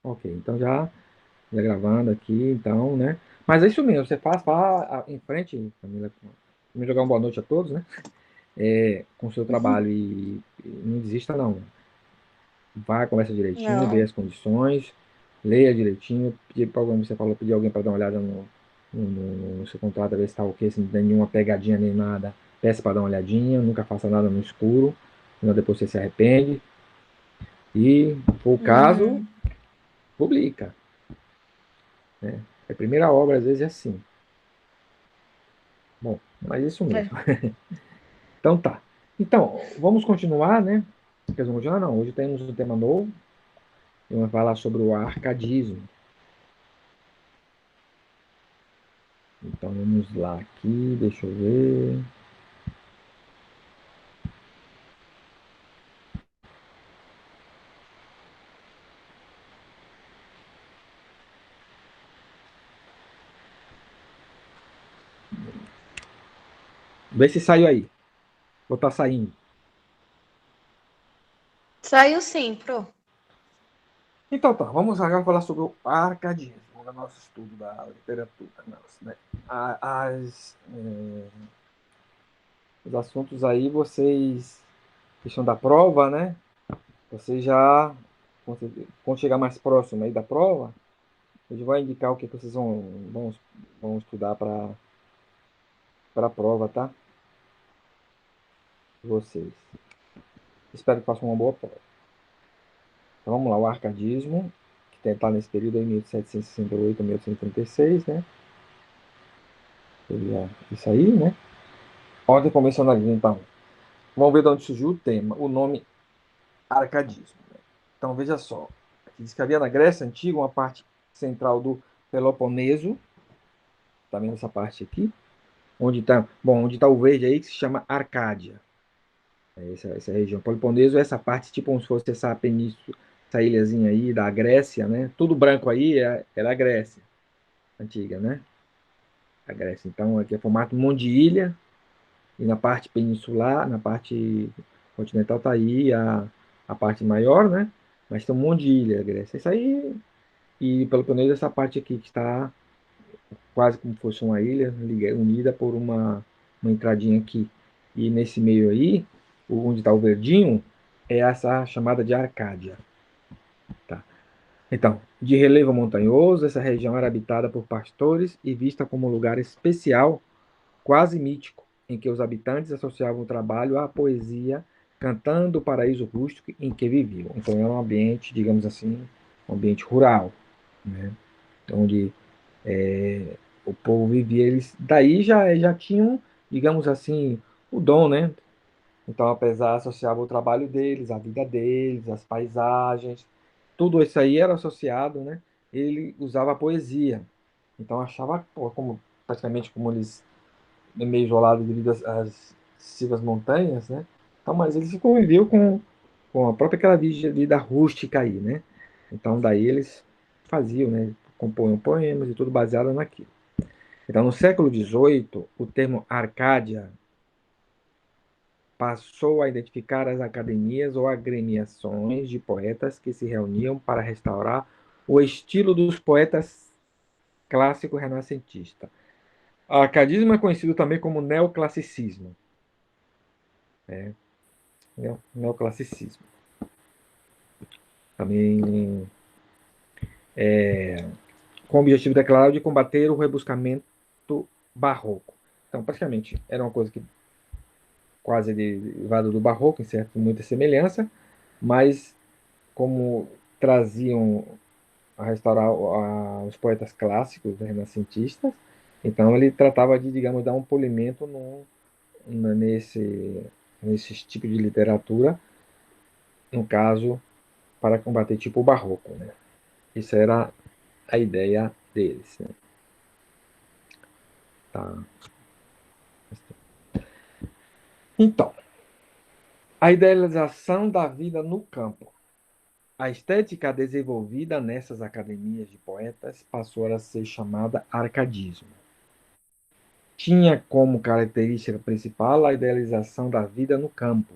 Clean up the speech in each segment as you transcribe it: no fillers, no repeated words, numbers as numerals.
Ok, então já gravando aqui, então, né? Mas é isso mesmo, você faz, vá em frente, Camila. Vamos jogar uma boa noite a todos, né? Com o seu trabalho e não desista, não. Vai, conversa direitinho, vê Não. as condições, leia direitinho, pedir para alguém, você falou, pedir alguém para dar uma olhada no seu contrato, ver se está ok, se não tem nenhuma pegadinha nem nada. Peça para dar uma olhadinha, nunca faça nada no escuro, senão depois você se arrepende. E, por caso, Uhum. publica, né? A primeira obra, às vezes, é assim. Bom, mas é isso mesmo. É. Então tá. Então, vamos continuar, né? Quer dizer, vamos continuar não. Hoje temos um tema novo. E vamos falar sobre o arcadismo. Então vamos lá aqui, deixa eu ver. Vê se saiu aí. Ou tá saindo. Saiu sim, pro. Então tá, vamos agora falar sobre o arcadismo, no nosso estudo da literatura. Nossa, né? Os assuntos aí, vocês, questão da prova, né? Vocês já, quando chegar mais próximo aí da prova, a gente vai indicar o que que vocês vão estudar para a prova, tá? Vocês. Espero que façam uma boa prova. Então vamos lá, o arcadismo, que está nesse período aí, 1768 a 1836, né? Seria isso aí, né? Ordem convencionalista, então. Vamos ver de onde surgiu o tema, o nome arcadismo, né? Então veja só, aqui diz que havia na Grécia Antiga uma parte central do Peloponeso, tá vendo essa parte aqui? Onde está o verde aí, que se chama Arcádia. Essa região. Peloponeso é essa parte, tipo como se fosse essa península, essa ilhazinha aí da Grécia, né? Tudo branco aí era a Grécia antiga, né? A Grécia. Então, aqui é formato um monte de ilha, e na parte peninsular, na parte continental tá aí a parte maior, né? Mas tem um monte de ilha, a Grécia. Isso aí, e Peloponeso, essa parte aqui que está quase como se fosse uma ilha, unida por uma entradinha aqui. E nesse meio aí, onde está o verdinho, é essa chamada de Arcádia. Tá? Então, de relevo montanhoso, essa região era habitada por pastores e vista como um lugar especial, quase mítico, em que os habitantes associavam o trabalho à poesia, cantando o paraíso rústico em que viviam. Então, era um ambiente, digamos assim, um ambiente rural, né? Onde o povo vivia, eles daí já tinham, digamos assim, o dom, né? Então, apesar associava o trabalho deles, a vida deles, as paisagens, tudo isso aí era associado, né? Ele usava a poesia. Então, achava, pô, como praticamente como eles meio isolados devido às excessivas montanhas, né? Então, mas eles conviviam com a própria aquela vida rústica aí, né? Então, daí eles faziam, né? Compunham poemas e tudo baseado naquilo. Então, no século XVIII, o termo Arcádia passou a identificar as academias ou agremiações de poetas que se reuniam para restaurar o estilo dos poetas clássico renascentista. O arcadismo é conhecido também como neoclassicismo. Neoclassicismo. Também com o objetivo declarado de combater o rebuscamento barroco. Então, praticamente, era uma coisa que quase derivada do barroco, em certa muita semelhança, mas como traziam a restaurar os poetas clássicos, né, renascentistas, então ele tratava de, digamos, dar um polimento nesse tipo de literatura, no caso, para combater tipo o barroco, né? Isso era a ideia deles, né? Tá. Então, a idealização da vida no campo. A estética desenvolvida nessas academias de poetas passou a ser chamada arcadismo. Tinha como característica principal a idealização da vida no campo,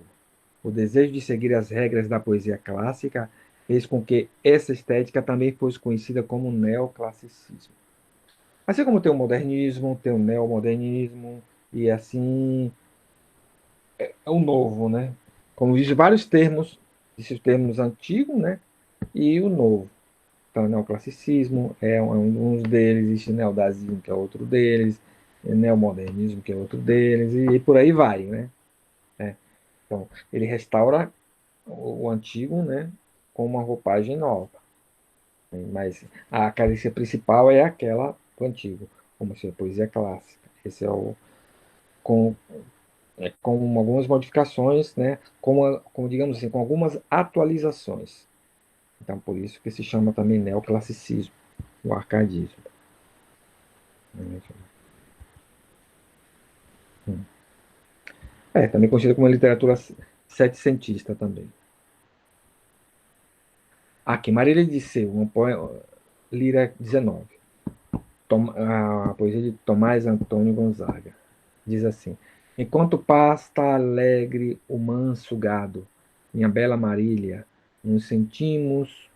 o desejo de seguir as regras da poesia clássica fez com que essa estética também fosse conhecida como neoclassicismo. Assim como tem o modernismo, tem o neomodernismo, e assim é o novo, né? Como existem vários termos, existem os termos antigos, né? E o novo. Então, o neoclassicismo é um deles, existe o neodazismo, que é outro deles, e o neomodernismo, que é outro deles, e por aí vai, né? É. Então, ele restaura o antigo, né, com uma roupagem nova. Mas a característica principal é aquela do antigo, como se a poesia clássica. Esse é o com, com algumas modificações, né, como digamos assim, com algumas atualizações. Então, por isso que se chama também neoclassicismo, o arcadismo. É, também conhecida como literatura setecentista também. Aqui, Marília de Seu, um poema, Lira 19. A poesia de Tomás Antônio Gonzaga. Diz assim: enquanto pasta alegre o manso gado, minha bela Marília, nos sentimos,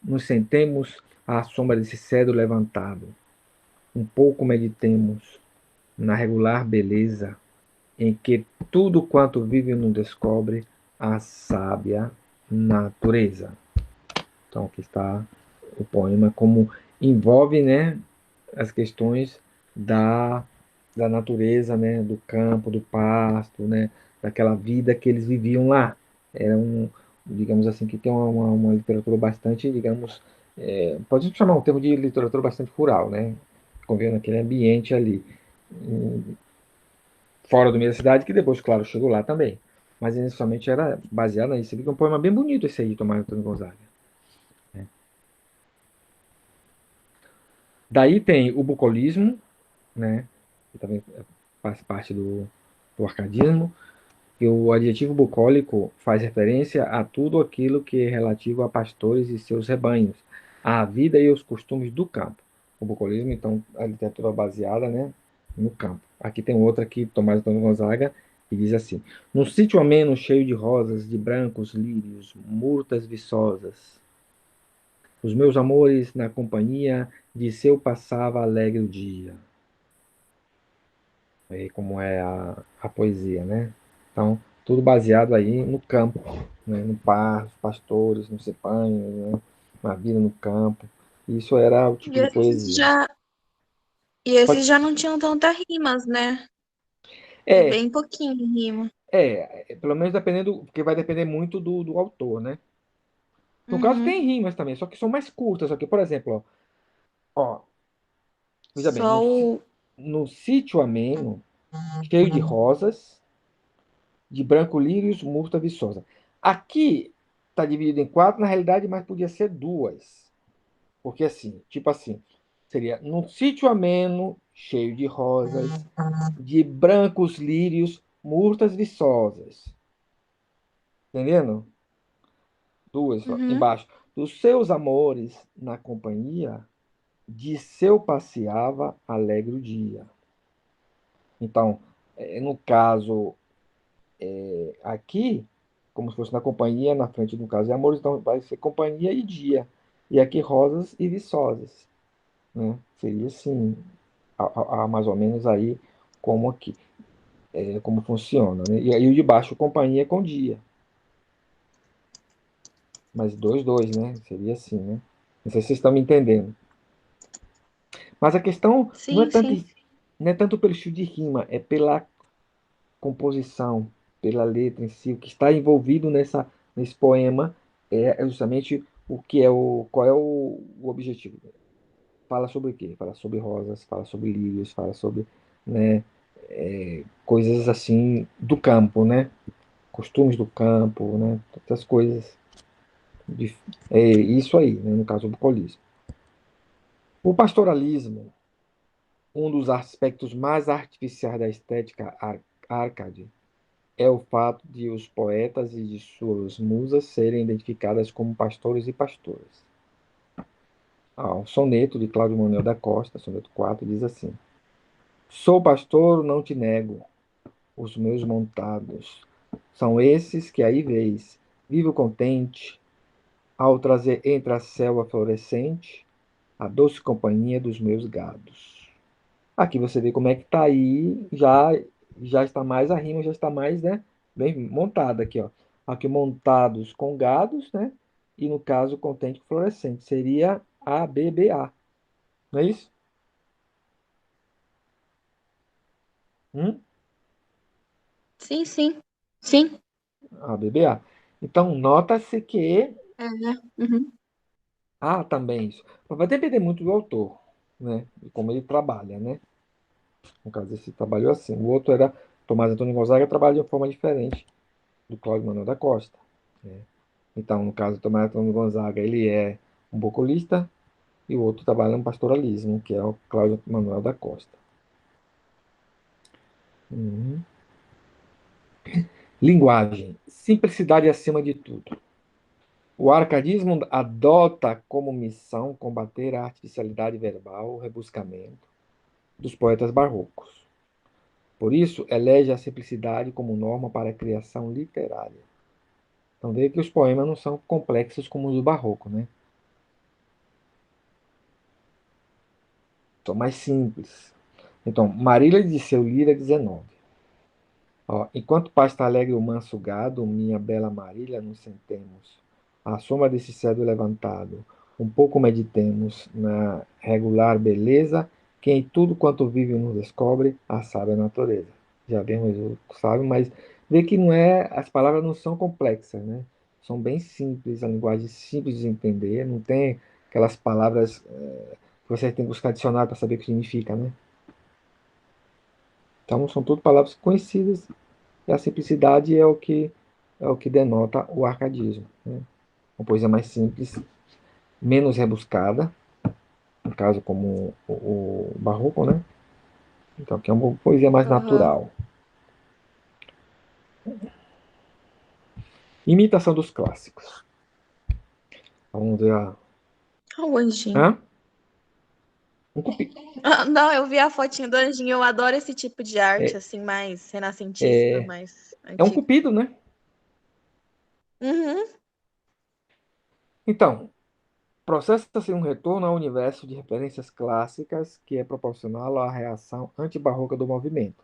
nos sentemos à sombra desse cedro levantado. Um pouco meditemos na regular beleza em que tudo quanto vive nos descobre a sábia natureza. Então aqui está o poema como envolve, né, as questões da, da natureza, né, do campo, do pasto, né, daquela vida que eles viviam lá. Era digamos assim, que tem uma literatura bastante, digamos, pode chamar um termo de literatura bastante rural, né, convivendo naquele ambiente ali, fora do meio da cidade, que depois, claro, chegou lá também. Mas inicialmente era baseado nisso. É um poema bem bonito esse aí, de Tomás Antônio Gonzaga. Né? Daí tem o bucolismo, né, que também faz parte do arcadismo, e o adjetivo bucólico faz referência a tudo aquilo que é relativo a pastores e seus rebanhos, à vida e aos costumes do campo. O bucolismo, então, a literatura baseada, né, no campo. Aqui tem outra aqui, Tomás Antônio Gonzaga, que diz assim: num sítio ameno cheio de rosas, de brancos lírios, murtas viçosas, os meus amores na companhia de seu passava alegre o dia. Aí como é a poesia, né? Então, tudo baseado aí no campo, né? No par, nos pastores, nos rebanhos, né? Na vida no campo. Isso era o tipo E de esses poesia. já, e Pode- esses já não tinham tantas rimas, né? É É, bem pouquinho rima. pelo menos dependendo, porque vai depender muito do autor, né? No caso tem Uhum. rimas também, só que são mais curtas. Só que, por exemplo, ó, veja bem, Só o. no sítio ameno, cheio de rosas, de branco lírios, murta viçosa. Aqui está dividido em quatro, na realidade, mas podia ser duas. Porque assim, tipo assim, seria num sítio ameno, cheio de rosas, de brancos lírios, murtas viçosas. Entendendo? Duas, ó, Uhum. embaixo. Dos seus amores na companhia, de seu passeava alegre o dia. Então, no caso aqui, como se fosse na companhia, na frente do caso de amores, então vai ser companhia e dia. E aqui rosas e viçosas, né? Seria assim, mais ou menos aí como aqui, como funciona, né? E aí o de baixo, companhia com dia. Mas dois, né? Seria assim, né? Não sei se vocês estão me entendendo. Mas a questão não é Sim, tanto, sim. não é tanto pelo estilo de rima, é pela composição, pela letra em si, o que está envolvido nesse poema é justamente qual é o objetivo. Fala sobre o quê? Fala sobre rosas, fala sobre lírios, fala sobre, né, coisas assim do campo, né? Costumes do campo, né? Essas coisas. É isso aí, né? No caso do bucolismo. O pastoralismo, um dos aspectos mais artificiais da estética arcade, é o fato de os poetas e de suas musas serem identificadas como pastores e pastoras. O soneto de Cláudio Manuel da Costa, soneto 4, diz assim: sou pastor, não te nego, os meus montados são esses que aí vês. Vivo contente ao trazer entre a selva florescente a doce companhia dos meus gados. Aqui você vê como é que tá aí, já está mais a rima, já está mais, né, bem montada aqui, ó. Aqui montados com gados, né? E no caso contente com florescente, seria ABBA, não é isso? Hum? Sim, sim. Sim. ABBA. Então, nota-se que É, né? Uhum. há também isso. Mas vai depender muito do autor, né? De como ele trabalha, né? No caso, esse trabalhou assim. O outro era Tomás Antônio Gonzaga, trabalha de uma forma diferente do Cláudio Manuel da Costa, né? Então, no caso, Tomás Antônio Gonzaga, ele é um bucolista e o outro trabalha no pastoralismo, que é o Cláudio Manuel da Costa. Uhum. Linguagem. Simplicidade acima de tudo. O arcadismo adota como missão combater a artificialidade verbal, o rebuscamento dos poetas barrocos. Por isso, elege a simplicidade como norma para a criação literária. Então, veja que os poemas não são complexos como os do barroco, né? São mais simples. Então, Marília de seu Lira 19. Ó, enquanto pasta alegre o manso gado, minha bela Marília, nos sentemos. À sombra desse cedro levantado, um pouco meditemos na regular beleza, que em tudo quanto vive nos descobre a sábia natureza. Já vemos o sábio, mas vê que não é, as palavras não são complexas, né? São bem simples, a linguagem simples de entender, não tem aquelas palavras que você tem que buscar dicionário para saber o que significa, né? Então são tudo palavras conhecidas e a simplicidade é o que denota o arcadismo, né? Uma poesia mais simples, menos rebuscada, no caso como o barroco, né? Então que é uma poesia mais Aham. natural. Imitação dos clássicos. Vamos ver a... Ah, o anjinho. Hã? Um cupi... Ah, não, eu vi a fotinha do anjinho. Eu adoro esse tipo de arte, é, assim, mais renascentista, é, mais é um antiga. cupido, né? Uhum. Então, processa-se um retorno ao universo de referências clássicas que é proporcional à reação antibarroca do movimento.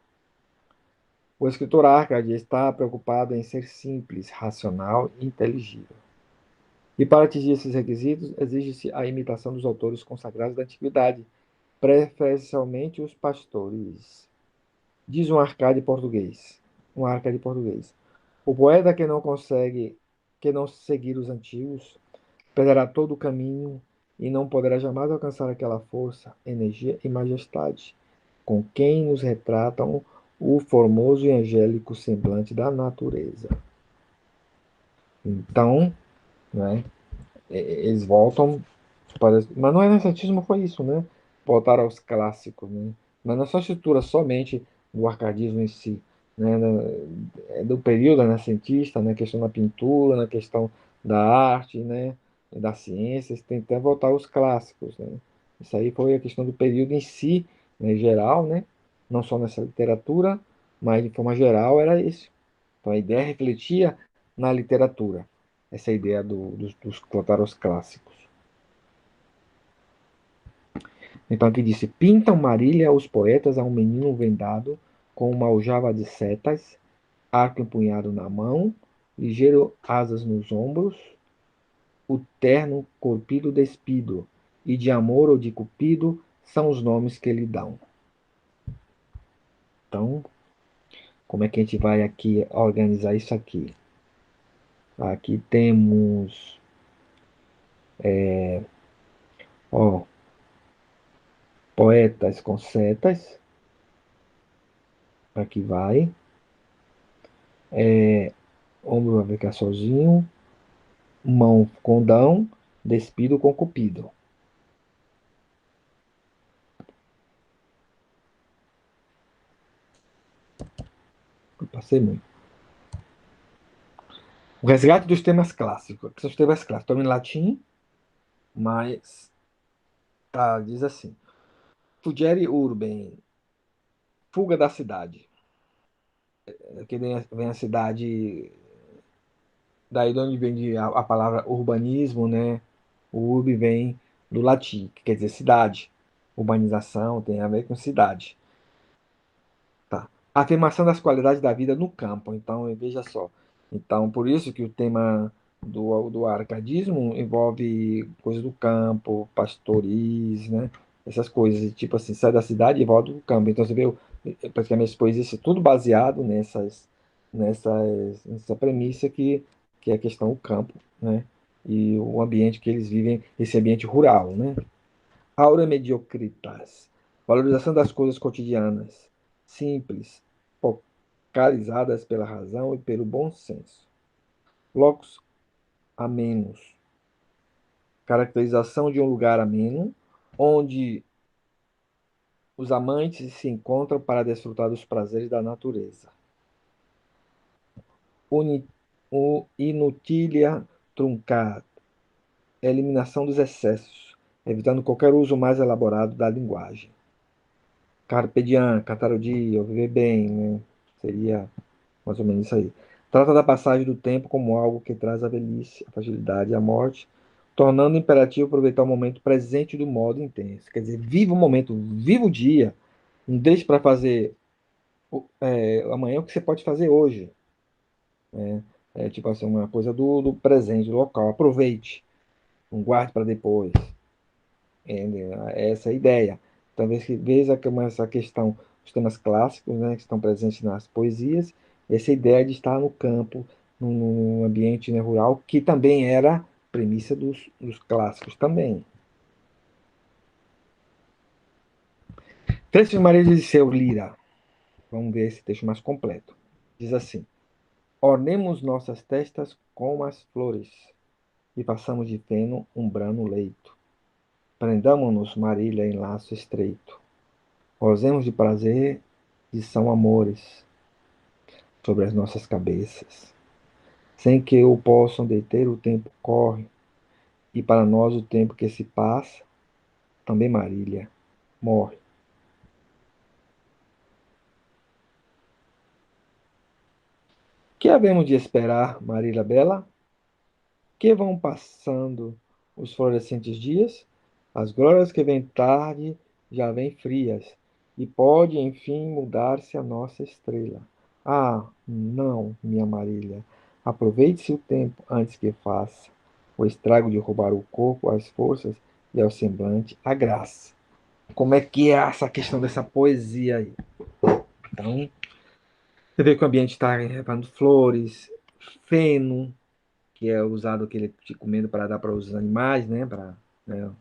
O escritor Arcade está preocupado em ser simples, racional e inteligível. E para atingir esses requisitos, exige-se a imitação dos autores consagrados da antiguidade, preferencialmente os pastores. Diz um arcade português. Um arcade português. O poeta que não seguir os antigos, perderá todo o caminho e não poderá jamais alcançar aquela força, energia e majestade com quem nos retratam o formoso e angélico semblante da natureza. Então, né, eles voltam para... Mas no Renascentismo foi isso, né? Voltar aos clássicos, né? Mas não é só estrutura somente do arcadismo em si, né? É do período renascentista, na questão da pintura, na questão da arte, né? Da ciência, você tem que voltar aos clássicos, né? Isso aí foi a questão do período em si, né, em geral, né? Não só nessa literatura, mas de forma geral era isso. Então a ideia refletia na literatura, essa ideia dos voltar aos clássicos. Então aqui disse: pintam Marília os poetas a um menino vendado com uma aljava de setas, arco empunhado na mão, ligeiro asas nos ombros, o terno corpido despido, e de amor ou de cupido são os nomes que lhe dão. Então, como é que a gente vai aqui organizar isso aqui? Aqui temos, ó, poetas com setas, aqui vai, ombro vai ficar sozinho, mão com Dão, despido com Cupido. Eu passei muito. O resgate dos temas clássicos. Aqui são os temas clássicos. Estão em latim, mas tá, diz assim. Fugere urbem, fuga da cidade. Aqui vem a cidade Daí de onde vem a palavra urbanismo, né? O urbe vem do latim, que quer dizer cidade. Urbanização tem a ver com cidade. Tá. A afirmação das qualidades da vida no campo. Então, veja só. Então, por isso que o tema do arcadismo envolve coisas do campo, pastoris, né? Essas coisas, e, tipo assim, sai da cidade e volta do campo. Então, você vê, praticamente as poesias, isso é tudo baseado nessa premissa que é a questão do campo, né? E o ambiente que eles vivem, esse ambiente rural, né? Aura mediocritas. Valorização das coisas cotidianas, simples, focalizadas pela razão e pelo bom senso. Locus amenus. Caracterização de um lugar ameno, onde os amantes se encontram para desfrutar dos prazeres da natureza. Uni, inutilia truncar. Eliminação dos excessos, evitando qualquer uso mais elaborado da linguagem. Carpe diem, cantar o dia, viver bem, né? Seria mais ou menos isso aí. Trata da passagem do tempo como algo que traz a velhice, a fragilidade e a morte, tornando imperativo aproveitar o momento presente do modo intenso. Quer dizer, viva o momento, viva o dia. Não deixe para fazer amanhã o que você pode fazer hoje. Né? É tipo assim, uma coisa do presente, do local. Aproveite, não guarde para depois. Essa é a ideia. Talvez que veja como essa questão, os temas clássicos, né, que estão presentes nas poesias, essa ideia de estar no campo, num ambiente, né, rural, que também era premissa dos clássicos também. Texto de Maria de Liceu Lira. Vamos ver esse texto mais completo. Diz assim: ornemos nossas testas com as flores e façamos de feno um brano leito. Prendamo-nos, Marília, em laço estreito. Gozemos de prazer e são amores sobre as nossas cabeças. Sem que o possam deter, o tempo corre, e para nós o tempo que se passa, também Marília, morre. Que havemos de esperar, Marília Bela? Que vão passando os florescentes dias? As glórias que vêm tarde já vêm frias, e pode, enfim, mudar-se a nossa estrela. Ah, não, minha Marília, aproveite-se o tempo antes que faça o estrago de roubar o corpo, as forças e ao semblante a graça. Como é que é essa questão dessa poesia aí? Então, você vê que o ambiente está levando flores, feno, que é usado aquele de comendo para dar para os animais, né? Para, né,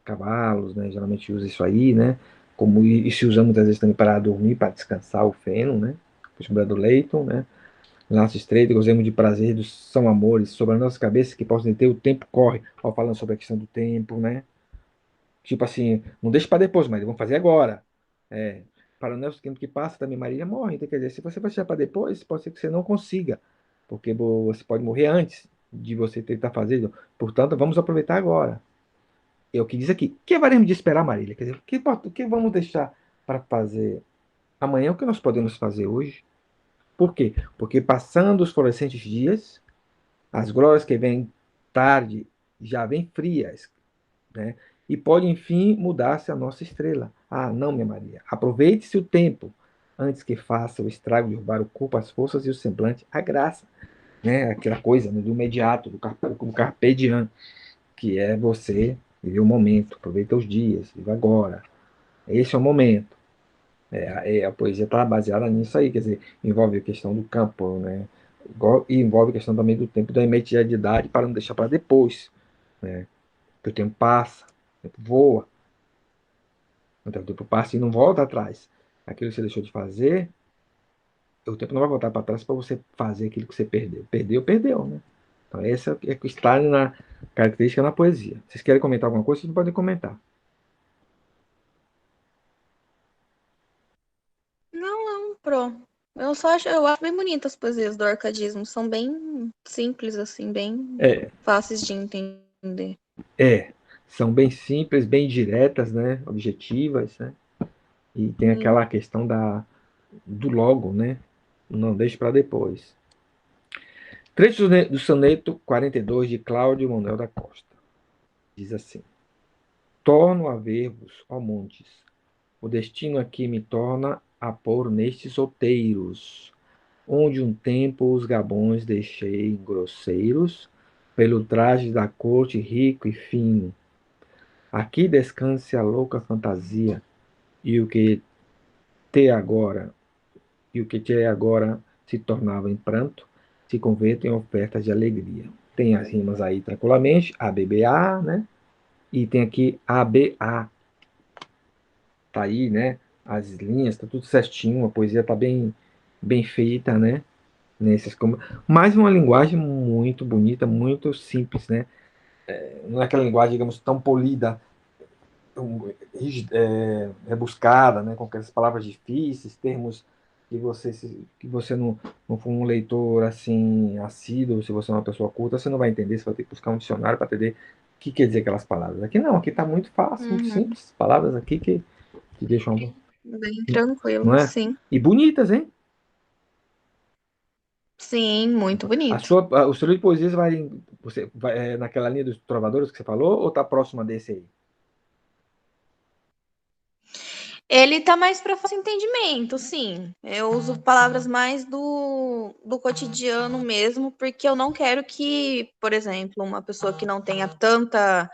cavalos, né? Geralmente usa isso aí, né? Como e se usa muitas vezes também para dormir, para descansar o feno, né? Puxa do leito, né? Laço estreito, gozemos de prazer dos são amores sobre as nossas cabeças que possam ter o tempo corre, ó, falando sobre a questão do tempo, né? Tipo assim, não deixe para depois, mas vamos fazer agora. É, para o nosso tempo que passa, também Marília morre. Então, quer dizer, se você deixar para depois, pode ser que você não consiga, porque você pode morrer antes de você tentar fazer. Portanto, vamos aproveitar agora. É o que diz aqui. O que faremos de esperar, Marília? Quer dizer, o que vamos deixar para fazer amanhã? O que nós podemos fazer hoje? Por quê? Porque passando os florescentes dias, as glórias que vêm tarde já vêm frias, né? E pode, enfim, mudar-se a nossa estrela. Ah, não, minha Maria. Aproveite-se o tempo antes que faça o estrago de roubar o corpo, as forças e o semblante, a graça, né? Aquela coisa, né, do imediato, do carpe diem, que é você viver o momento, aproveita os dias, viva agora. Esse é o momento. A poesia está baseada nisso aí, quer dizer, envolve a questão do campo, né? E envolve a questão também do tempo da imediatidade para não deixar para depois, né? Porque o tempo passa, o tempo voa. Então, o tempo passa e não volta atrás. Aquilo que você deixou de fazer, o tempo não vai voltar para trás para você fazer aquilo que você perdeu. Perdeu, perdeu, né? Então, essa é que está na característica na poesia. Vocês querem comentar alguma coisa? Vocês podem comentar. Não, não, pro. Eu acho bem bonitas as poesias do arcadismo. São bem simples, assim, bem É, fáceis de entender. é. São bem simples, bem diretas, né? Objetivas, né? E tem Sim. aquela questão do logo, né? Não deixe para depois. Trecho do soneto 42 de Cláudio Manuel da Costa. Diz assim: Torno a ver-vos, ó montes, o destino aqui me torna a pôr nestes outeiros, onde um tempo os gabões deixei grosseiros, pelo traje da corte rico e fino. Aqui descanse a louca fantasia, e o que te agora, e o que te é agora se tornava em pranto, se converte em ofertas de alegria. Tem as rimas aí tranquilamente, ABBA, né? E tem aqui ABA, tá aí, né? As linhas, tá tudo certinho, a poesia tá bem feita, né? Nesses, mas uma linguagem muito bonita, muito simples, né? Não é aquela linguagem, digamos, tão polida, rebuscada, né? Com aquelas palavras difíceis, termos que você não for um leitor assim assíduo, se você é uma pessoa culta, você não vai entender, você vai ter que buscar um dicionário para entender o que quer dizer aquelas palavras. Aqui não, aqui está muito fácil, muito Uhum. simples, palavras aqui que deixam, Bem tranquilo, não é? sim. E bonitas, hein? Sim, muito A bonito. sua, o seu livro de poesias você vai naquela linha dos trovadores que você falou, ou está próxima desse aí? Ele tá mais para fácil entendimento, sim. Eu uso palavras mais do cotidiano mesmo, porque eu não quero que, por exemplo, uma pessoa que não tenha tanta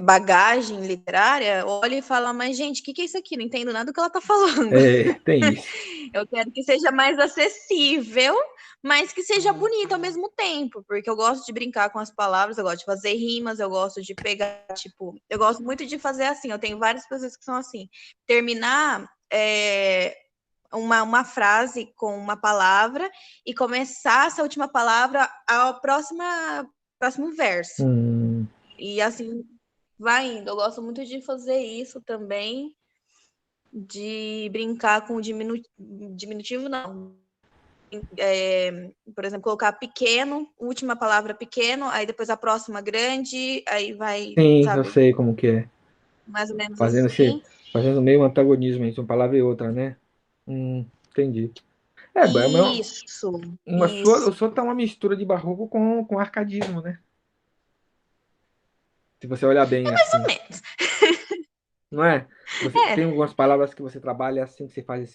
bagagem literária olhe e fala, mas gente, o que é isso aqui? Não entendo nada do que ela tá falando. É, tem isso. Eu quero que seja mais acessível, mas que seja bonito ao mesmo tempo, porque eu gosto de brincar com as palavras, eu gosto de fazer rimas, eu gosto de pegar, tipo, eu gosto muito de fazer assim, eu tenho várias pessoas que são assim, terminar uma frase com uma palavra e começar essa última palavra ao próximo verso. Hum, E assim vai indo. Eu gosto muito de fazer isso também, de brincar com o diminutivo, não. Por exemplo, colocar pequeno, última palavra pequeno, aí depois a próxima grande, aí vai, sim, eu sabe, sei como que é. mais ou menos Fazendo esse, assim. fazendo meio um antagonismo entre uma palavra e outra, né? Entendi. Isso, O isso. sua tá uma mistura de barroco com arcadismo, né? Se você olhar bem Mais ou assim, menos. não é? Você tem É, algumas palavras que você trabalha assim, que você faz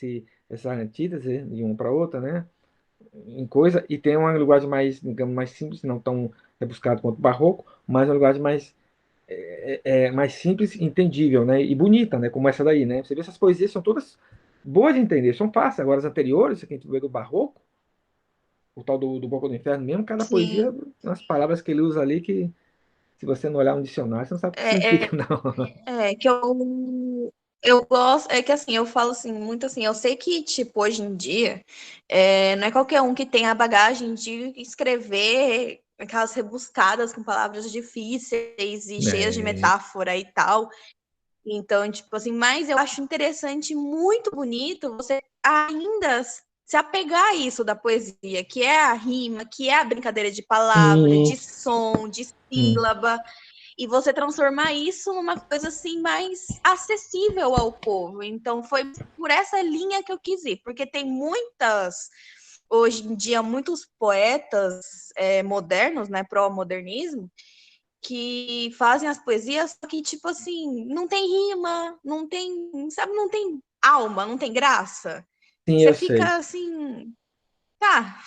essa antítese de uma para outra, né? Em coisa, e tem uma linguagem mais, digamos, mais simples, não tão rebuscada quanto o barroco, mas uma linguagem mais simples, entendível, né? E bonita, né? Como essa daí, né? Você vê essas poesias são todas boas de entender, são fáceis. Agora as anteriores, que a gente vê do barroco, o tal do Boca do Inferno mesmo, cada poesia, sim. umas palavras que ele usa ali que, se você não olhar um dicionário, você não sabe o que É, significa, não. que eu gosto, é que assim, eu falo assim, muito assim, eu sei que, tipo, hoje em dia, não é qualquer um que tem a bagagem de escrever aquelas rebuscadas com palavras difíceis e cheias de É, metáfora e tal. Então, tipo assim, mas eu acho interessante, muito bonito, você ainda se apegar a isso da poesia, que é a rima, que é a brincadeira de palavra, sim, de som, de sim, sílaba, e você transformar isso numa coisa assim mais acessível ao povo. Então foi por essa linha que eu quis ir, porque tem muitas hoje em dia muitos poetas modernos, né, pró-modernismo, que fazem as poesias que tipo assim não tem rima, não tem, sabe, não tem alma, não tem graça. sim, Você eu sei. fica assim, tá.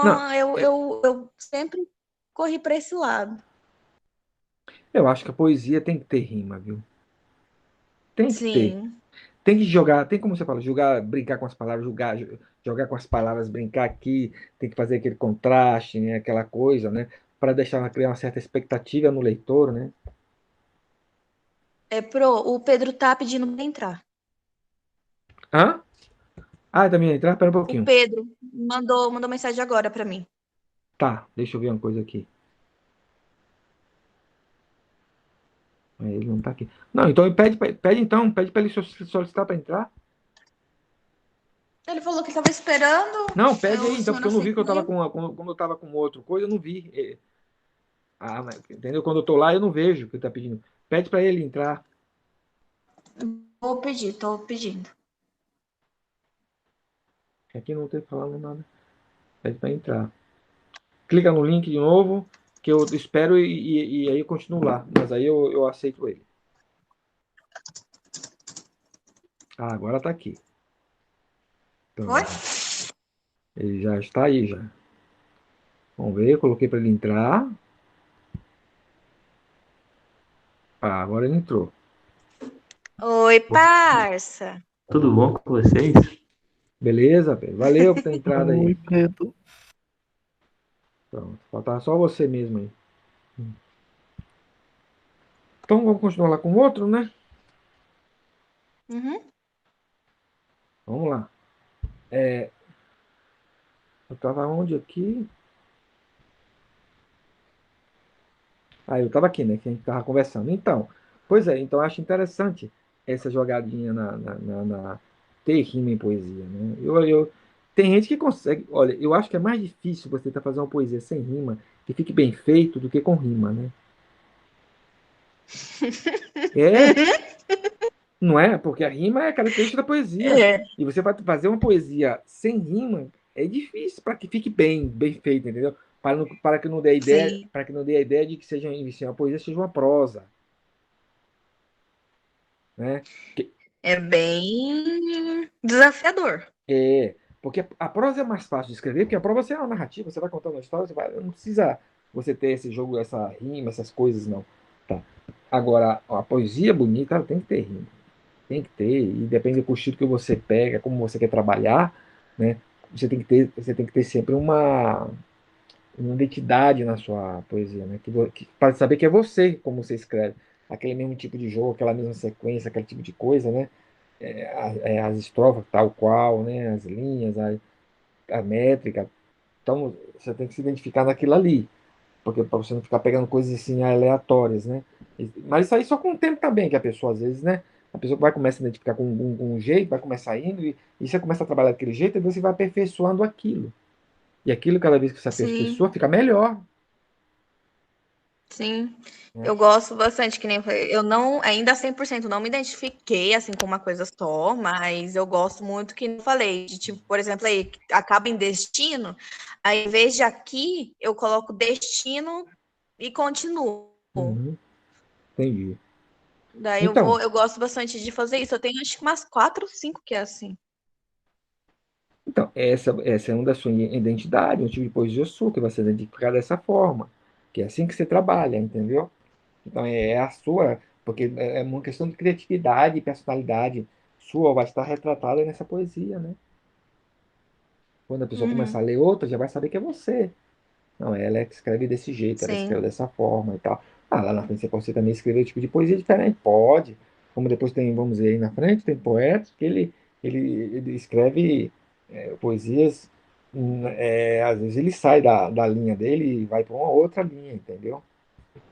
Não, Então eu sempre corri para esse lado. eu acho que a poesia tem que ter rima, viu? Tem que ter. Sim. Tem que jogar, tem como você fala, jogar, brincar com as palavras, jogar com as palavras, brincar aqui, tem que fazer aquele contraste, né, aquela coisa, né, para deixar criar uma certa expectativa no leitor, né? O Pedro tá pedindo para entrar. Hã? Ah, também entrar, espera um O pouquinho. Pedro mandou mensagem agora para mim. Tá, deixa eu ver uma coisa aqui. Ele não tá aqui. Não, então pede para ele solicitar para entrar. Ele falou que estava esperando Não, pede aí o então, senhor porque eu não vi que eu tava assistir. quando eu tava com outro coisa, eu não vi. Entendeu? Quando eu tô lá, eu não vejo o que ele tá pedindo. Pede para ele entrar. Vou pedir, tô pedindo. Aqui não tem falando nada. Pede para entrar. Clica no link de novo, que eu espero e aí eu continuo lá. Mas aí eu aceito ele. Ah, agora tá aqui. Foi? Pronto. Ele já está aí já. Vamos ver, eu coloquei para ele entrar. Ah, agora ele entrou. Oi, parça. Tudo bom com vocês? Beleza, Pedro? Valeu por ter entrado aí. Oi, Pedro. Pronto. Faltava só você mesmo aí. Então vamos continuar lá com o outro, né? Uhum. Vamos lá. Eu tava onde aqui? Ah, eu tava aqui, né? Que a gente tava conversando. Então, pois é, então eu acho interessante essa jogadinha ter rima em poesia, né? Tem gente que consegue. Olha, eu acho que é mais difícil você tentar fazer uma poesia sem rima que fique bem feito do que com rima, né? É, não é? Porque a rima é a característica da poesia. É, E você vai fazer uma poesia sem rima é difícil para que fique bem feito, entendeu? Para que não dê a ideia, sim. para que não dê a ideia de que seja uma poesia seja uma prosa, né? Que- É bem desafiador. É, porque a prosa é mais fácil de escrever, porque a prosa é uma narrativa, você vai contando uma história, não precisa você ter esse jogo, essa rima, essas coisas, não. Tá. Agora, a poesia bonita, ela tem que ter rima. Tem que ter, e depende do estilo que você pega, como você quer trabalhar, né? Você tem que ter sempre uma identidade na sua poesia, né? Para saber que é você como você escreve. Aquele mesmo tipo de jogo, aquela mesma sequência, aquele tipo de coisa, né? As estrofes tal qual, né? As linhas, a métrica. Então, você tem que se identificar naquilo ali, porque para você não ficar pegando coisas assim aleatórias, né? Mas isso aí só com o tempo também, que a pessoa às vezes, né? A pessoa vai começar a identificar com um jeito, vai começar indo, e você começa a trabalhar daquele jeito, e você vai aperfeiçoando aquilo. E aquilo, cada vez que você Sim, aperfeiçoa, fica melhor, sim. né? Eu gosto bastante, que nem eu falei, eu não, ainda 100% não me identifiquei assim com uma coisa só, mas eu gosto muito que eu falei, de tipo, por exemplo, aí acaba em destino, aí em vez de aqui, eu coloco destino e continuo. Uhum, entendi. Daí Então, eu gosto bastante de fazer isso. Eu tenho acho que umas 4, 5 que é assim. essa é uma da sua identidade, um tipo de poesia sua, que vai ser identificada dessa forma. Que é assim que você trabalha, entendeu? Então é a sua, porque é uma questão de criatividade e personalidade sua, vai estar retratada nessa poesia, né? Quando a pessoa começar Uhum, a ler outra, já vai saber que é você. Não, ela é que escreve desse jeito, ela escreve sim. dessa forma e tal. Ah, lá na frente você pode também escrever tipo de poesia diferente, pode. Como depois tem, vamos dizer, aí na frente, tem poetas que ele escreve poesias, às vezes ele sai da linha dele e vai para uma outra linha, entendeu?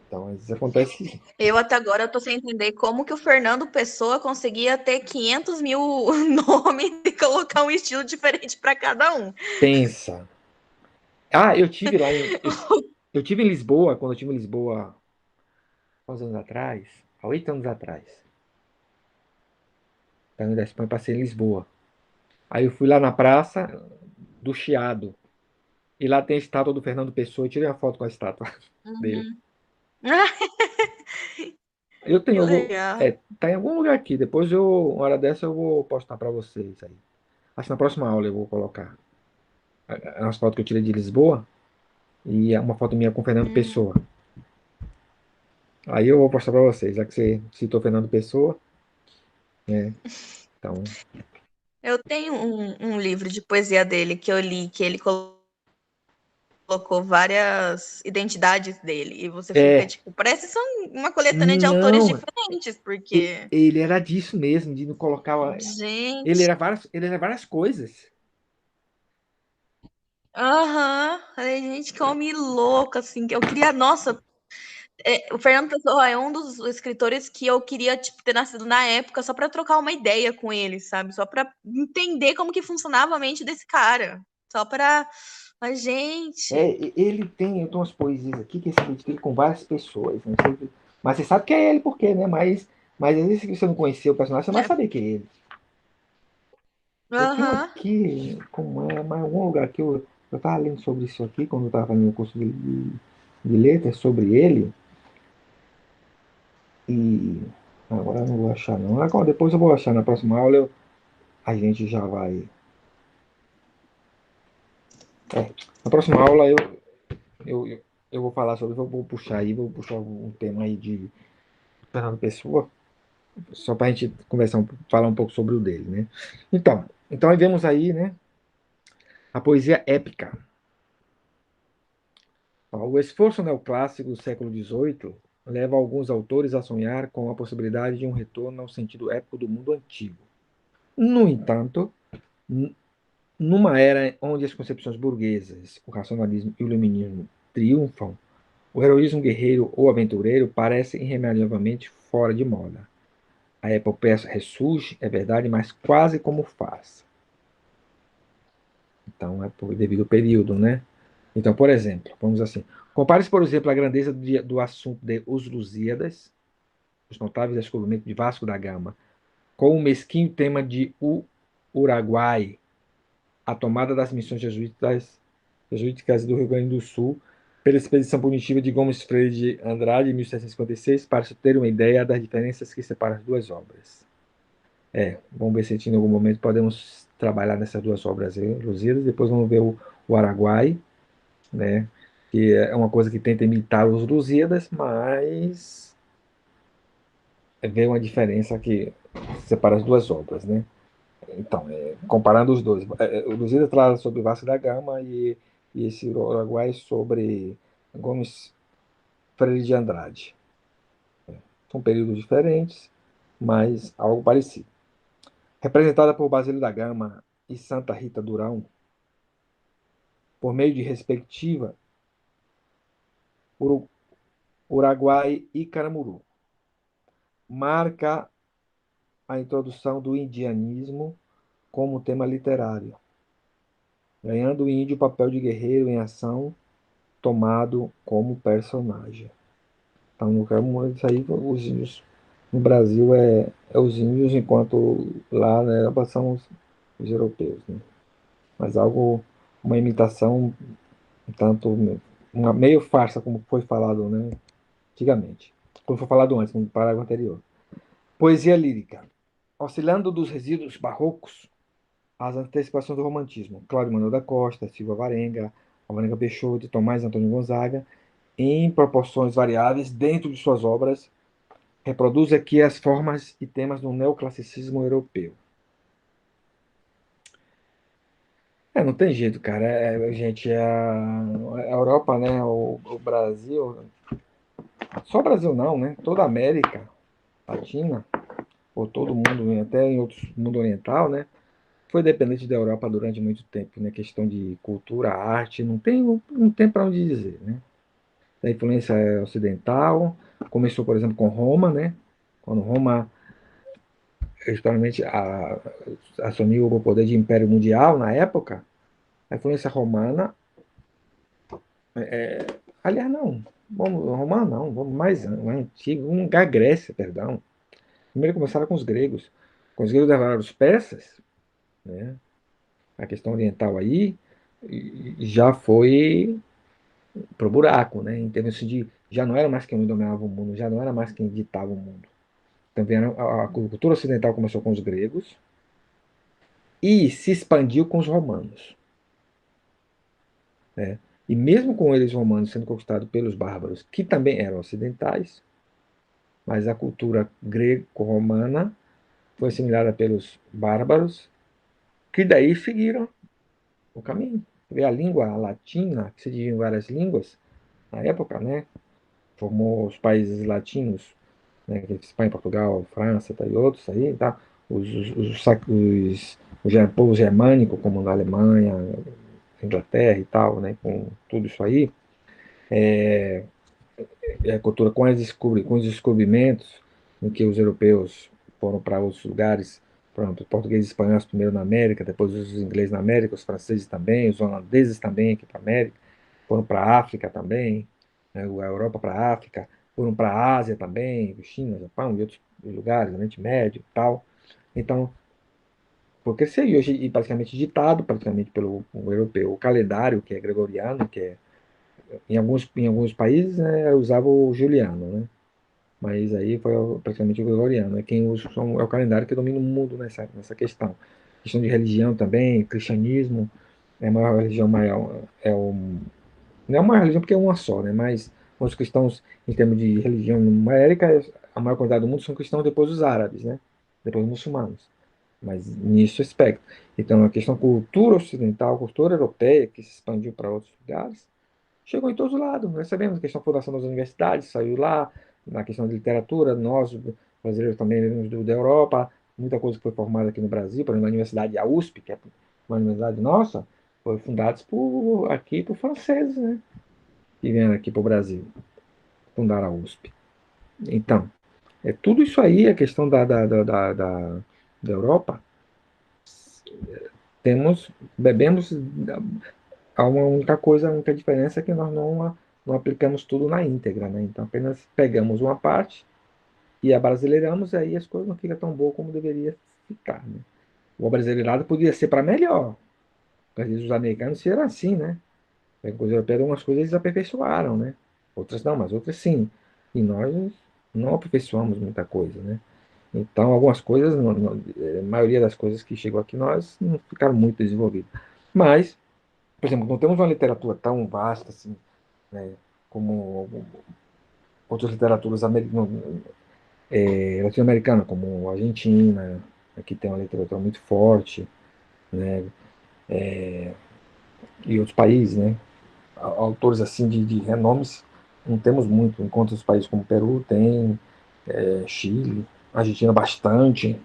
Então, às vezes acontece, Eu até agora eu tô sem entender como que o Fernando Pessoa conseguia ter 500 mil nomes e colocar um estilo diferente para cada um. pensa. Ah, eu tive em Lisboa, quando eu tive em Lisboa, há uns anos atrás, há 8 anos atrás, saindo da Espanha, passei em Lisboa. Aí eu fui lá na Praça do Chiado. E lá tem a estátua do Fernando Pessoa. Eu tirei uma foto com a estátua dele. Uhum. Eu tenho Que algum. legal. Tá em algum lugar aqui. Depois uma hora dessa, eu vou postar para vocês aí. Acho que na próxima aula eu vou colocar as fotos que eu tirei de Lisboa e uma foto minha com o Fernando Uhum. Pessoa. Aí eu vou postar para vocês, já que você citou Fernando Pessoa, né? Então, Eu tenho um livro de poesia dele que eu li, que ele colocou várias identidades dele. E você fica, é. tipo, parece são uma coletânea de autores Não, diferentes, porque, ele era disso mesmo, de não colocar. gente, Ele era várias coisas. aham, falei, gente, que homem louco, assim, que eu queria, nossa, o Fernando Pessoa é um dos escritores que eu queria, tipo, ter nascido na época só para trocar uma ideia com ele, sabe? Só para entender como que funcionava a mente desse cara. Só para, mas gente, Eu tenho umas poesias aqui que ele se identifica com várias pessoas, né? Mas você sabe que é ele por quê, né? Mas às vezes se você não conhecer o personagem, você não vai é, saber que é ele. Eu tenho aham, aqui, como é, mas em algum lugar que eu Eu estava lendo sobre isso aqui, quando eu estava fazendo o curso de letras, sobre ele, e agora eu não vou achar não. Agora, depois eu vou achar na próxima aula, a gente já vai. Na próxima aula eu, eu, eu vou falar sobre, vou puxar aí, vou puxar um tema aí de Fernando Pessoa, só para a gente conversar, falar um pouco sobre o dele, né? Então aí vemos aí, né, a poesia épica. O esforço neoclássico do século XVIII leva alguns autores a sonhar com a possibilidade de um retorno ao sentido épico do mundo antigo. No entanto, numa era onde as concepções burguesas, o racionalismo e o iluminismo triunfam, o heroísmo guerreiro ou aventureiro parece irremediavelmente fora de moda. A epopeia ressurge, é verdade, mas quase como farsa. Então, é devido ao período, né? Então, por exemplo, vamos assim. Compare-se, por exemplo, a grandeza do assunto de Os Lusíadas, os notáveis descobrimentos de Vasco da Gama, com o mesquinho tema de O Uruguai, a tomada das missões jesuíticas do Rio Grande do Sul, pela expedição punitiva de Gomes Freire de Andrade, em 1756, para se ter uma ideia das diferenças que separam as duas obras. Vamos ver se em algum momento podemos trabalhar nessas duas obras aí, Lusíadas, depois vamos ver o Araguai, né? Que é uma coisa que tenta imitar os Lusíadas, mas vê uma diferença que separa as duas obras, né? Então, comparando os dois, o Lusíadas trata sobre Vasco da Gama e esse Uruguai sobre Gomes Freire de Andrade. São períodos diferentes, mas algo parecido. Representada por Basílio da Gama e Santa Rita Durão, por meio de respectiva Uruguai e Caramuru, marca a introdução do indianismo como tema literário, ganhando o índio o papel de guerreiro em ação tomado como personagem. Então, no caso, isso aí, os índios no Brasil é os índios, enquanto lá na Europa são os europeus, né? Mas algo, uma imitação, um tanto, uma meio farsa, como foi falado, né, antigamente. Como foi falado antes, no parágrafo anterior. Poesia lírica. Oscilando dos resíduos barrocos às antecipações do romantismo. Cláudio Manuel da Costa, Silva Varenga, Alvarenga Peixoto, Tomás Antônio Gonzaga, em proporções variáveis dentro de suas obras, reproduz aqui as formas e temas do neoclassicismo europeu. Não tem jeito, cara. Gente, a Europa, né? O Brasil, só o Brasil não, né? Toda a América Latina, ou todo mundo, até em outros mundo oriental, né? Foi dependente da Europa durante muito tempo, né? Questão de cultura, arte, não tem para onde dizer, né? A influência ocidental começou, por exemplo, com Roma, né? Quando Roma justamente assumiu o poder de império mundial na época, a influência romana, aliás, não, romana não, vamos mais antigo, a Grécia, perdão. Primeiro começaram com os gregos. Com os gregos levaram os persas, né? A questão oriental aí já foi pro buraco, né? Em termos de já não era mais quem dominava o mundo, já não era mais quem ditava o mundo. Então a cultura ocidental começou com os gregos e se expandiu com os romanos, né? E mesmo com eles romanos sendo conquistados pelos bárbaros, que também eram ocidentais, mas a cultura greco-romana foi assimilada pelos bárbaros, que daí seguiram o caminho. A língua latina, que se dividiu em várias línguas, na época, né, formou os países latinos, né, que é Espanha, Portugal, França, tá, e outros aí, tá? O povo germânico, como na Alemanha, Inglaterra e tal, né, com tudo isso aí, a cultura com os descobrimentos em que os europeus foram para outros lugares, pronto, os portugueses e espanhóis primeiro na América, depois os ingleses na América, os franceses também, os holandeses também aqui para a América, foram para a África também, né, a Europa para a África, foram para a Ásia também, China, Japão e outros lugares, Oriente Médio e tal. Então, porque seria hoje e praticamente ditado praticamente pelo o europeu. O calendário, que é gregoriano, que é, em alguns países, né, usava o juliano, né? Mas aí foi praticamente o gregoriano. É quem usa, é o calendário que domina o mundo nessa questão. Questão de religião também, cristianismo, é a maior religião maior, não é uma religião porque é uma só, né? Mas os cristãos, em termos de religião numérica, a maior quantidade do mundo são cristãos depois dos árabes, né? Depois dos muçulmanos. Mas nisso aspecto. Então, a questão cultura ocidental, cultura europeia, que se expandiu para outros lugares, chegou em todos os lados. Nós sabemos a questão da fundação das universidades, saiu lá, na questão de literatura, nós, brasileiros, também vemos da Europa, muita coisa que foi formada aqui no Brasil, por exemplo, a Universidade da USP, que é uma universidade nossa, foi fundada por franceses, né? Que vieram aqui para o Brasil, fundaram a USP. Então, tudo isso aí, a questão da Europa, bebemos há uma única coisa, a única diferença é que nós não aplicamos tudo na íntegra, né? Então apenas pegamos uma parte e abrasileiramos, e aí as coisas não ficam tão boas como deveria ficar, né? O abrasileirado podia ser para melhor, porque às vezes os americanos eram assim, né? As coisas europeias, algumas coisas eles aperfeiçoaram, né? Outras não, mas outras sim. E nós não aperfeiçoamos muita coisa, né? Então, algumas coisas, a maioria das coisas que chegou aqui, nós não ficaram muito desenvolvidas. Mas, por exemplo, não temos uma literatura tão vasta assim, né, como outras literaturas latino-americanas, como a Argentina, aqui tem uma literatura muito forte, né, e outros países, né, autores assim de renomes, não temos muito, enquanto os países como Peru tem, Chile, Argentina bastante,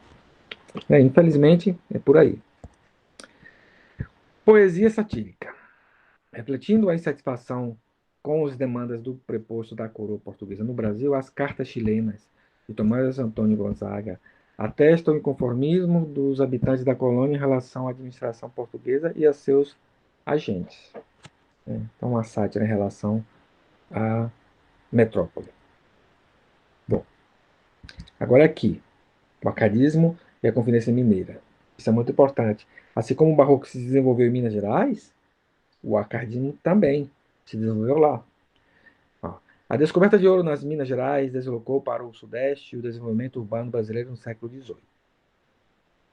né, infelizmente é por aí. Poesia satírica. Refletindo a insatisfação com as demandas do preposto da coroa portuguesa no Brasil, as cartas chilenas de Tomás Antônio Gonzaga atestam o inconformismo dos habitantes da colônia em relação à administração portuguesa e a seus agentes, né? Então, uma sátira em relação à metrópole. Bom, agora aqui, o arcadismo e a Confidência Mineira. Isso é muito importante. Assim como o barroco se desenvolveu em Minas Gerais, o arcadismo também se desenvolveu lá. Ó, a descoberta de ouro nas Minas Gerais deslocou para o Sudeste o desenvolvimento urbano brasileiro no século XVIII.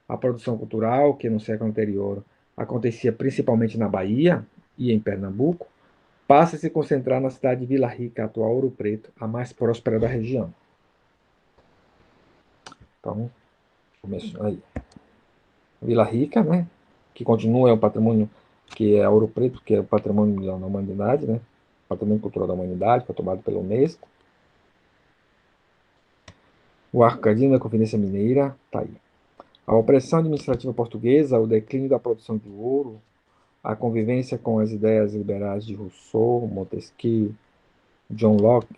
A produção cultural, que no século anterior acontecia principalmente na Bahia e em Pernambuco, passa a se concentrar na cidade de Vila Rica, atual Ouro Preto, a mais próspera da região. Então, começou aí. Vila Rica, né, que continua o patrimônio, que é Ouro Preto, que é o patrimônio da humanidade, né, patrimônio cultural da humanidade, foi tomado pela Unesco. O arcadismo da Confidência Mineira, tá aí. A opressão administrativa portuguesa, o declínio da produção de ouro, a convivência com as ideias liberais de Rousseau, Montesquieu, John Locke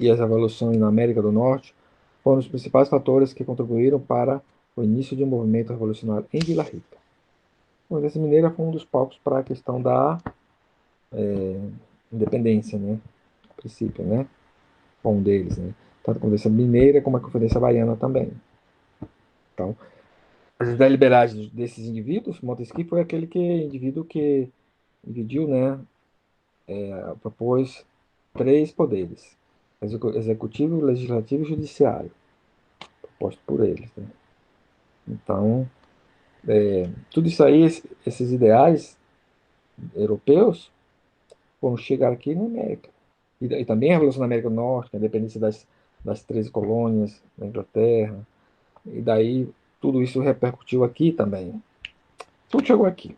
e as revoluções na América do Norte foram os principais fatores que contribuíram para o início de um movimento revolucionário em Vila Rica. A Conferência Mineira foi um dos palcos para a questão da independência, né? A princípio, né? Um deles, né? Tanto a Conferência Mineira como a Conferência Baiana também. Então, as ideias liberais desses indivíduos, Montesquieu foi aquele indivíduo que dividiu, né? Propôs três poderes: executivo, legislativo e judiciário, proposto por eles, né? Então, tudo isso aí, esses ideais europeus, foram chegar aqui na América. E também a Revolução da América do Norte, a independência das 13 colônias da Inglaterra, e daí tudo isso repercutiu aqui também. Tudo chegou aqui.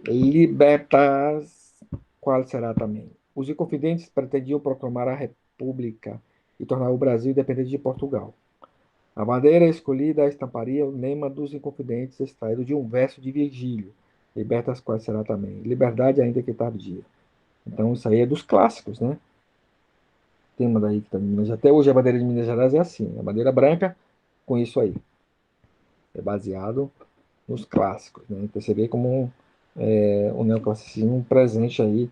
Libertas, qual será também? Os Inconfidentes pretendiam proclamar a República e tornar o Brasil independente de Portugal. A bandeira escolhida estamparia o lema dos Inconfidentes, extraído de um verso de Virgílio. Libertas, qual será também? Liberdade, ainda que tardia. Então, isso aí é dos clássicos, né? Tema daí que tá em Minas. Até hoje a bandeira de Minas Gerais é assim. A bandeira branca com isso aí. É baseado nos clássicos, né? Então você vê como o neoclassicismo presente aí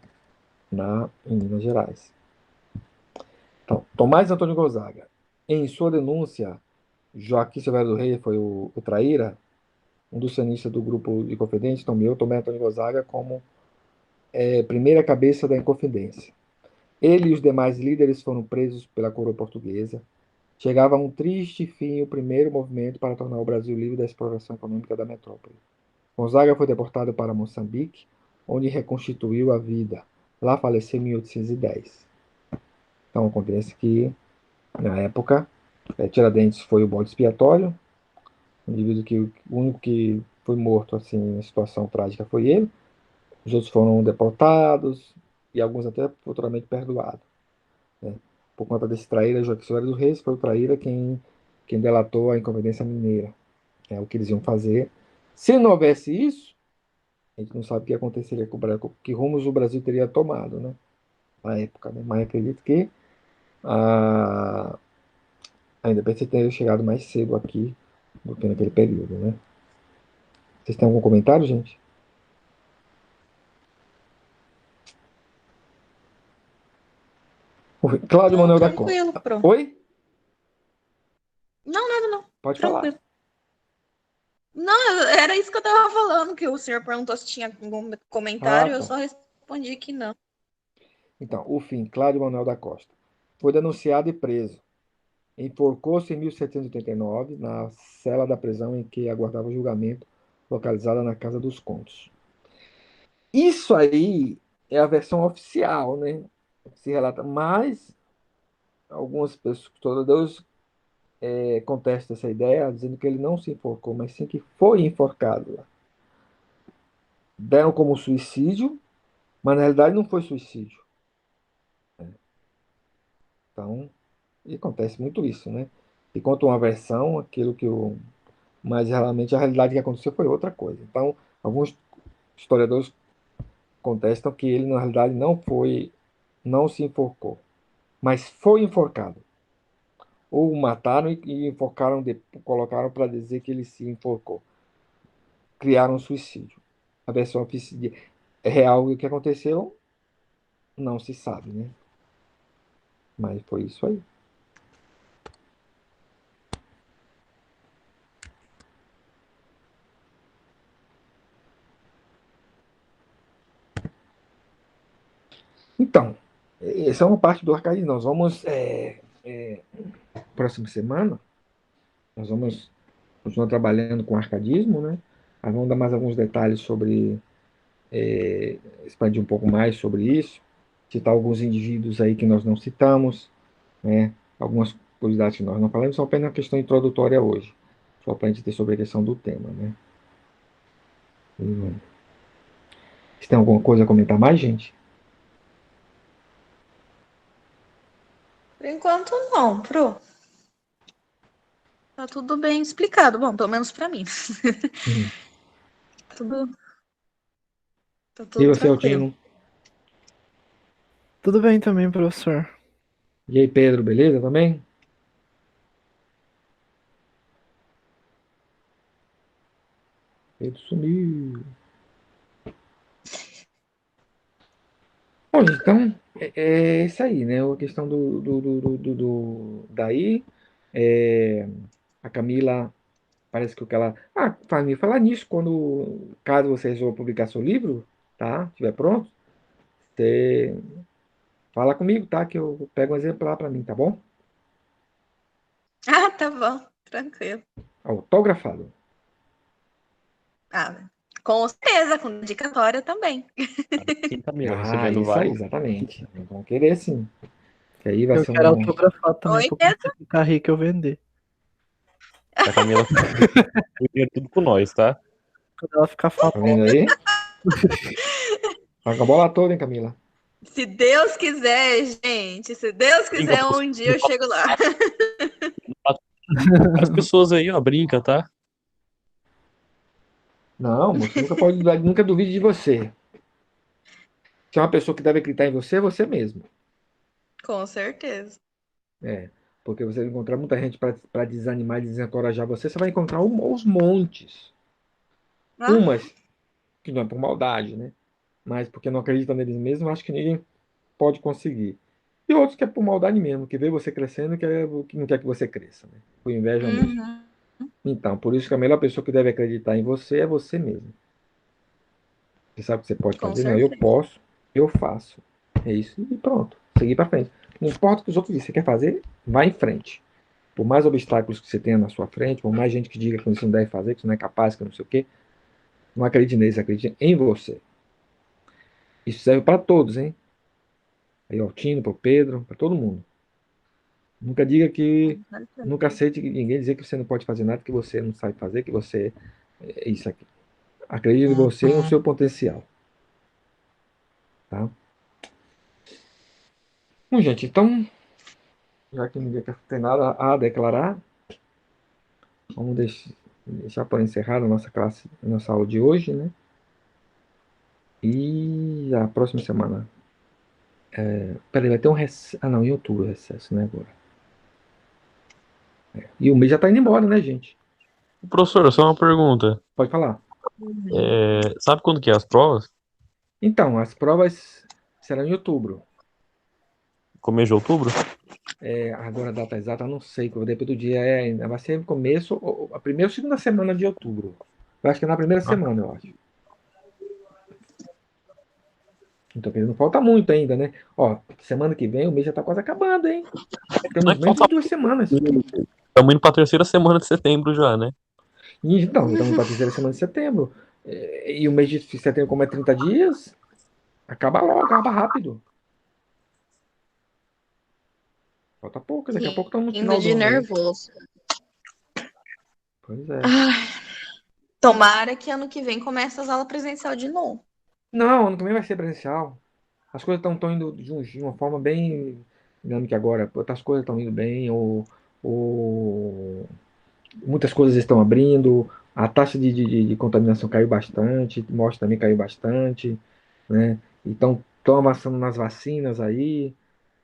em Minas Gerais. Então, Tomás Antônio Gonzaga, em sua denúncia Joaquim Silveira do Rei foi o traíra, um dos sionistas do grupo de Inconfidência, nomeou Tomé Antônio Gonzaga como primeira cabeça da Inconfidência. Ele e os demais líderes foram presos pela coroa portuguesa. Chegava a um triste fim o primeiro movimento para tornar o Brasil livre da exploração econômica da metrópole. Gonzaga foi deportado para Moçambique, onde reconstituiu a vida. Lá faleceu em 1810. Então acontece que, na época, Tiradentes foi o bode expiatório, o indivíduo que o único que foi morto assim em situação trágica foi ele. Os outros foram deportados e alguns até futuramente perdoados, né? Por conta desse traíra, Joaquim Soares do Reis foi o traíra quem delatou a Inconfidência Mineira. É o que eles iam fazer. Se não houvesse isso, a gente não sabe o que aconteceria com o Brasil, que rumos o Brasil teria tomado, né? Na época, né? Mas acredito que a, a independência teria chegado mais cedo aqui do que naquele período, né? Vocês têm algum comentário, gente? Cláudio Não, Manuel da tranquilo, Costa. pronto. Oi? Não, nada não. Pode falar. Tranquilo. Não, era isso que eu tava falando, que o senhor perguntou se tinha algum Ah, comentário, eu tá. só respondi que não. Então, o fim, Cláudio Manuel da Costa. Foi denunciado e preso. Enforcou-se em 1789, na cela da prisão em que aguardava o julgamento, localizada na Casa dos Contos. Isso aí é a versão oficial, né? Se relata, mas algumas pessoas, historiadores, contestam essa ideia, dizendo que ele não se enforcou, mas sim que foi enforcado lá. Deram como suicídio, mas na realidade não foi suicídio. Então, e acontece muito isso, né? E conta uma versão, aquilo que o. Mas realmente a realidade que aconteceu foi outra coisa. Então, alguns historiadores contestam que ele, na realidade, não se enforcou, mas foi enforcado. Ou o mataram e enforcaram, colocaram para dizer que ele se enforcou. Criaram um suicídio. A versão real do que aconteceu não se sabe, né? Mas foi isso aí. Então, essa é uma parte do arcade. Nós vamos, próxima semana, nós vamos continuar trabalhando com arcadismo, né? Aí vamos dar mais alguns detalhes sobre, expandir um pouco mais sobre isso, citar alguns indivíduos aí que nós não citamos, né? Algumas curiosidades que nós não falamos, são apenas uma questão introdutória hoje, só para a gente ter sobre a questão do tema, né? Você tem alguma coisa a comentar mais, gente? Por enquanto, não, Pro. Tá tudo bem explicado. Bom, pelo menos pra mim. Uhum. Tudo, tá E tudo você, tranquilo. Altino? Tudo bem também, professor. E aí, Pedro, beleza também? Pedro sumiu. Bom, gente, então, é isso aí, né? A questão daí, é, a Camila, parece que o que ela... Ah, Família, falar nisso, caso você resolva publicar seu livro, tá? Estiver pronto, você fala comigo, tá? Que eu pego um exemplar para mim, tá bom? Ah, tá bom. Tranquilo. Autografado. Ah, com certeza, com dedicatória também. Sim, Camila, Ah, recebendo isso aí, vários. exatamente. Vão querer sim. Que aí vai Eu ser quero um... autografar também, Oi, pra quando Pedro? você ficar rico eu vender. A Camila o dinheiro tudo com nós, tá? Quando ela ficar Tá vendo famosa. aí? Tá com a bola toda, hein, Camila? Se Deus quiser, gente, se Deus Brinca, quiser, moço. um dia eu chego lá. As pessoas aí, ó, brinca, tá? Não, moço, nunca duvide de você. Se é uma pessoa que deve acreditar em você, é você mesmo. Com certeza. É, porque você vai encontrar muita gente para desanimar e desencorajar você, você vai encontrar os montes. Ah, Umas que não é por maldade, né? Mas porque não acreditam neles mesmos, acho que ninguém pode conseguir. E outros que é por maldade mesmo, que vê você crescendo e que não quer que você cresça, né? Por inveja mesmo. Uhum. Então, por isso que a melhor pessoa que deve acreditar em você é você mesmo. Você sabe o que você pode Com fazer? Não, eu certeza. posso, eu faço. É isso e pronto. Seguir para frente. Não importa o que os outros dizem, você quer fazer, vai em frente. Por mais obstáculos que você tenha na sua frente, por mais gente que diga que você não deve fazer, que você não é capaz, que não sei o quê, não acredite neles, acredite em você. Isso serve para todos, hein? Aí, ó, Tino, pro Pedro, para todo mundo. Nunca diga que. Com certeza. Nunca aceite ninguém dizer que você não pode fazer nada, que você não sabe fazer, que você é isso aqui. Acredite em você e no seu potencial. Tá? Bom, gente, então, já que ninguém tem nada a declarar, vamos deixar para encerrar a nossa classe, a nossa aula de hoje, né? E a próxima semana. Peraí, vai ter um recesso. Ah, não, em outubro o recesso, né? Agora. E o mês já tá indo embora, né, gente? Professor, só uma pergunta. Pode falar. Uhum. Sabe quando que é as provas? Então, as provas serão em outubro. Começo de outubro? Agora a data exata, eu não sei, depende do dia. Vai ser no começo, a primeira ou segunda semana de outubro. Eu acho que é na primeira semana, eu acho. Então, não falta muito ainda, né? Ó, semana que vem o mês já tá quase acabando, hein? Não é Temos que menos falta de 2 semanas. muito. Estamos indo pra terceira semana de setembro já, né? E, então, estamos para a terceira semana de setembro. E o mês de setembro, como é 30 dias, acaba logo, acaba rápido. Falta pouco, daqui a pouco estamos no Rindo final do de ano aí. nervoso. Pois é. Ai, tomara que ano que vem comece as aulas presencial de novo. Não, ano que vem vai ser presencial. As coisas estão indo de uma forma bem dinâmica agora. Outras coisas estão indo bem, muitas coisas estão abrindo, a taxa de contaminação caiu bastante, morte também caiu bastante, né? Então, estão avançando nas vacinas aí.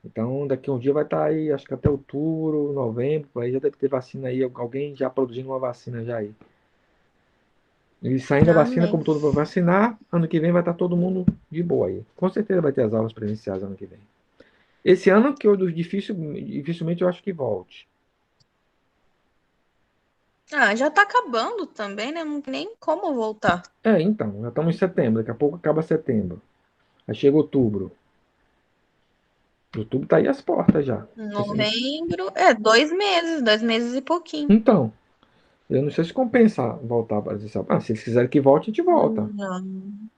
Então, daqui a um dia vai estar aí, acho que até outubro, novembro, aí já deve ter vacina aí, alguém já produzindo uma vacina já aí. E saindo a vacina, Amém. como todo mundo vai vacinar, ano que vem vai estar todo mundo de boa aí. Com certeza vai ter as aulas presenciais ano que vem. Esse ano que dificilmente eu acho que volte. Ah, já tá acabando também, né? Não tem nem como voltar. Então, já estamos em setembro, daqui a pouco acaba setembro. Aí chega outubro. Outubro tá aí às portas já. Novembro, 2 meses e pouquinho. Então, eu não sei se compensa voltar para presencial. Ah, se eles quiserem que volte, a gente volta. Não.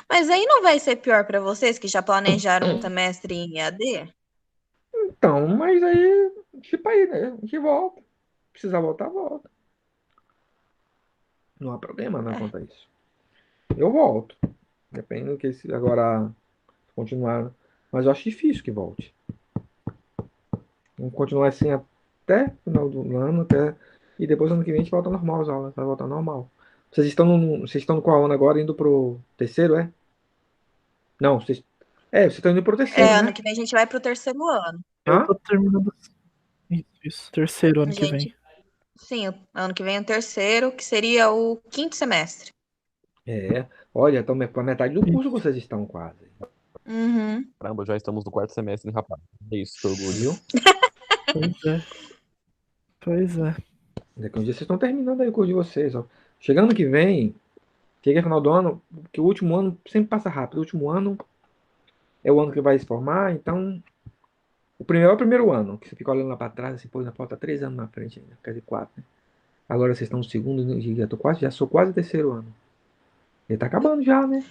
Mas aí não vai ser pior pra vocês que já planejaram um semestre em EAD? Então, mas aí, tipo aí, né? A gente volta. Precisar voltar, volta. Não há problema não É. quanto a isso. Eu volto. Depende do que se agora continuar. Mas eu acho difícil que volte. Vamos continuar assim até final do ano, até. E depois ano que vem a gente volta normal as aulas. Vai voltar normal. Vocês estão no qual ano agora? Indo pro terceiro, é? Não, vocês estão indo pro terceiro, Ano né? que vem a gente vai pro terceiro ano. Eu Hã? tô terminando. Isso. Terceiro ano que Gente, vem. sim, ano que vem é o terceiro, que seria o quinto semestre. Olha, estão para metade do curso Isso. vocês estão quase. Uhum. Caramba, já estamos no quarto semestre, hein, rapaz? É isso, que orgulho. Viu? Pois é. Pois é. Daqui a um dia vocês estão terminando aí o curso de vocês. Ó. Chegando que vem, chega final do ano, que o último ano sempre passa rápido. O último ano é o ano que vai se formar, então. O primeiro é o primeiro ano, que você fica olhando lá para trás, assim, pô, ainda falta 3 anos na frente ainda, quer dizer, 4, né? Agora vocês estão no segundo, né, já sou quase terceiro ano. Ele tá acabando já, né?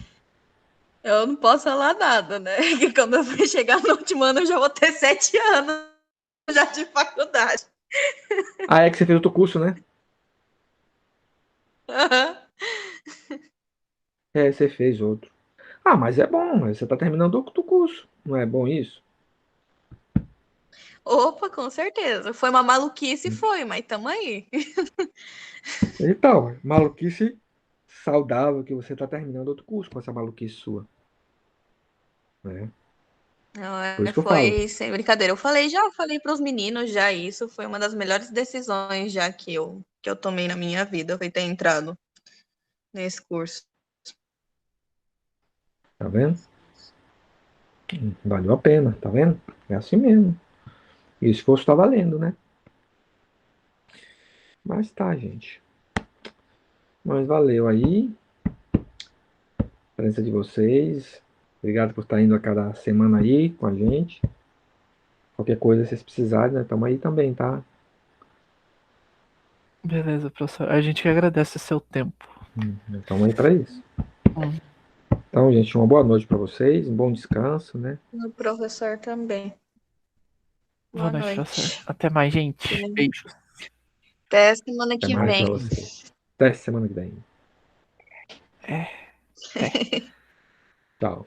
Eu não posso falar nada, né? Que quando eu for chegar no último ano, eu já vou ter 7 anos já de faculdade. Ah, é que você fez outro curso, né? Uhum. Você fez outro. Ah, mas é bom, mas você tá terminando outro curso. Não é bom isso? Opa, com certeza. Foi uma maluquice, foi, mas tamo aí. Então, maluquice saudável que você tá terminando outro curso com essa maluquice sua, né? Não, Por isso que eu falo. foi sem brincadeira. Eu falei para os meninos já isso. Foi uma das melhores decisões já que eu tomei na minha vida, foi ter entrado nesse curso. Tá vendo? Valeu a pena, tá vendo? É assim mesmo. E o esforço tá valendo, né? Mas tá, gente. Mas valeu aí a presença de vocês. Obrigado por estar indo a cada semana aí com a gente. Qualquer coisa, se vocês precisarem, né? Tamo aí também, tá? Beleza, professor. A gente que agradece o seu tempo. Tamo aí pra isso. Hum. Então, gente, uma boa noite pra vocês. Um bom descanso, né? O professor também. Boa Boa noite, noite. professor. Até mais, gente. Sim. Beijos. Até semana Até que mais vem. pra vocês. Até semana que vem. É. Até. Tchau.